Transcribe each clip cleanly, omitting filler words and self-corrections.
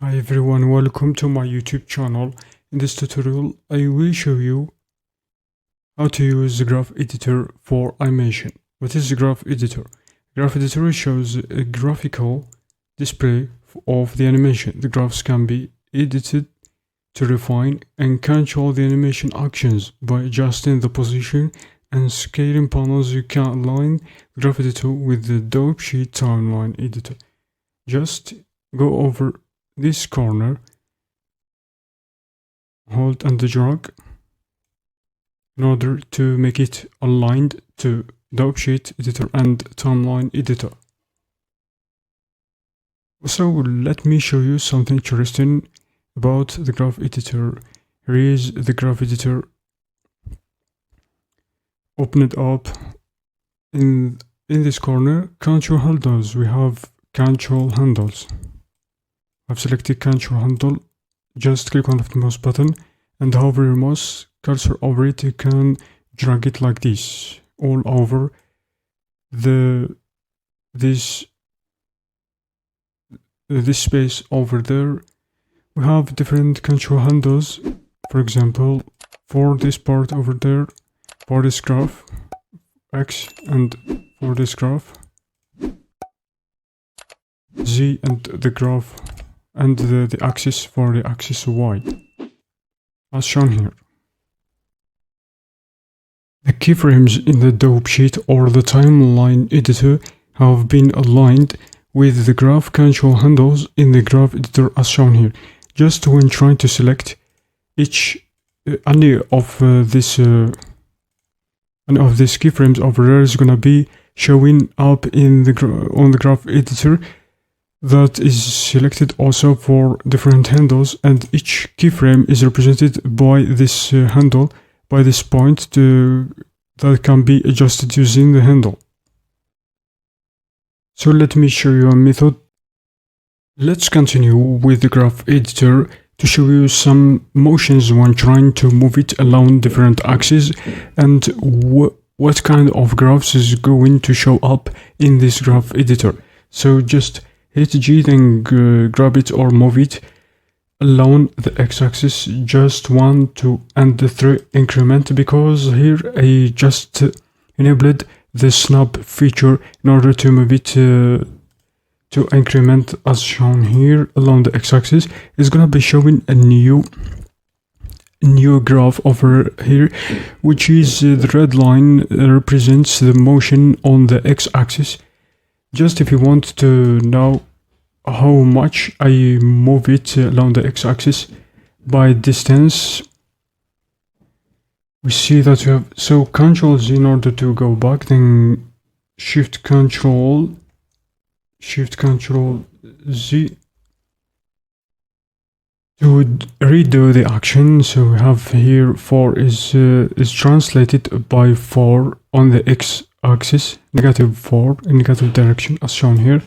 Hi everyone, welcome to my YouTube channel. In this tutorial, I will show you how to use the graph editor for animation. What is the graph editor? Graph editor shows a graphical display of the animation. The graphs can be edited to refine and control the animation actions by adjusting the position and scaling panels. You can align the graph editor with the dope sheet timeline editor. Just go over this corner, hold and drag in order to make it aligned to dope sheet editor and timeline editor. So let me show you something interesting about the graph editor. Here is the graph editor. Open it up. In this corner, control handles. We have control handles. I've selected control handle. Just click on the mouse button and hover your mouse cursor over it. You can drag it like this all over this space over there. We have different control handles. For example, for this part over there, for this graph X, and for this graph Z, and the graph and the axis for the axis Y, as shown here. The keyframes in the dope sheet or the timeline editor have been aligned with the graph control handles in the graph editor as shown here. Just when trying to select any of these keyframes over there is gonna be showing up in on the graph editor. That is selected also for different handles, and each keyframe is represented by this handle, by this point that can be adjusted using the handle. So let me show you a method. Let's continue with the graph editor to show you some motions when trying to move it along different axes, and what kind of graphs is going to show up in this graph editor. So just hit G, then grab it or move it along the x-axis, just 1, 2, and 3 increment, because here I just enabled the snap feature in order to move it to increment as shown here along the x-axis. It's gonna be showing a new graph over here, which is the red line represents the motion on the x-axis. Just if you want to know how much I move it along the x-axis by distance, we see that we have Control Z in order to go back, then Shift Control Z to redo the action. So we have here 4 is translated by 4 on the x-axis, -4 in negative direction as shown here.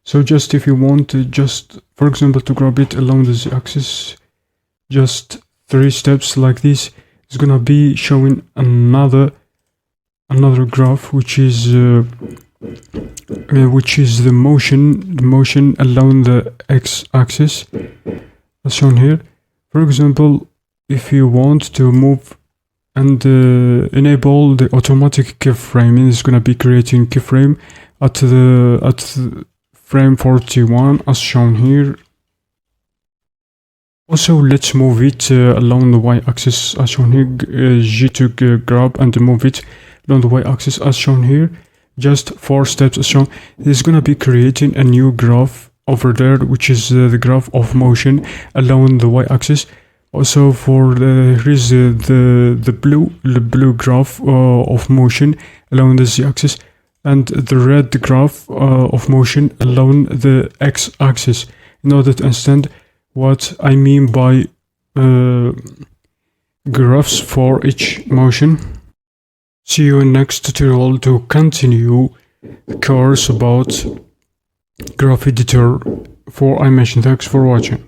So just if you want to for example to grab it along the z-axis, just 3 steps like this, it's gonna be showing another graph, which is the motion along the x-axis as shown here. For example, if you want to move and enable the automatic keyframing, it's gonna be creating keyframe at the frame 41 as shown here. Also, let's move it along the y-axis as shown here. G to grab and move it along the y-axis as shown here. Just 4 steps as shown. It's gonna be creating a new graph over there, which is the graph of motion along the y-axis. Also, here is the blue graph of motion along the z-axis, and the red graph of motion along the x-axis, in order to understand what I mean by graphs for each motion. See you in next tutorial to continue the course about graph editor for animation. Thanks for watching.